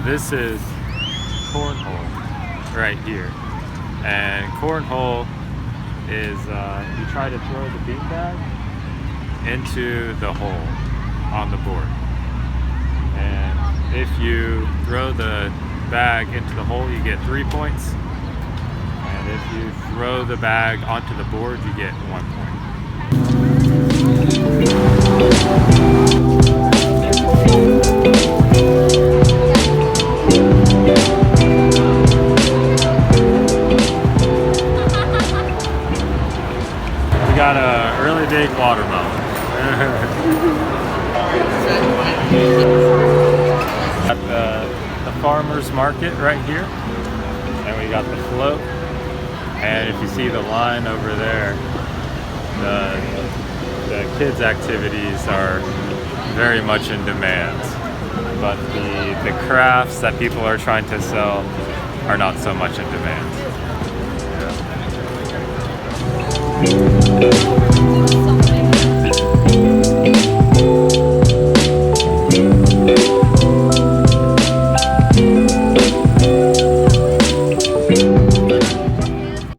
This is cornhole right here, and cornhole is you try to throw the beanbag into the hole on the board, and if you throw the bag into the hole you get 3 points, and if you throw the bag onto the board you get 1 point. We got a really big watermelon. Got the farmer's market right here, and we got the float, and if you see the line over there, the kids' activities are very much in demand, but the crafts that people are trying to sell are not so much in demand. Yeah.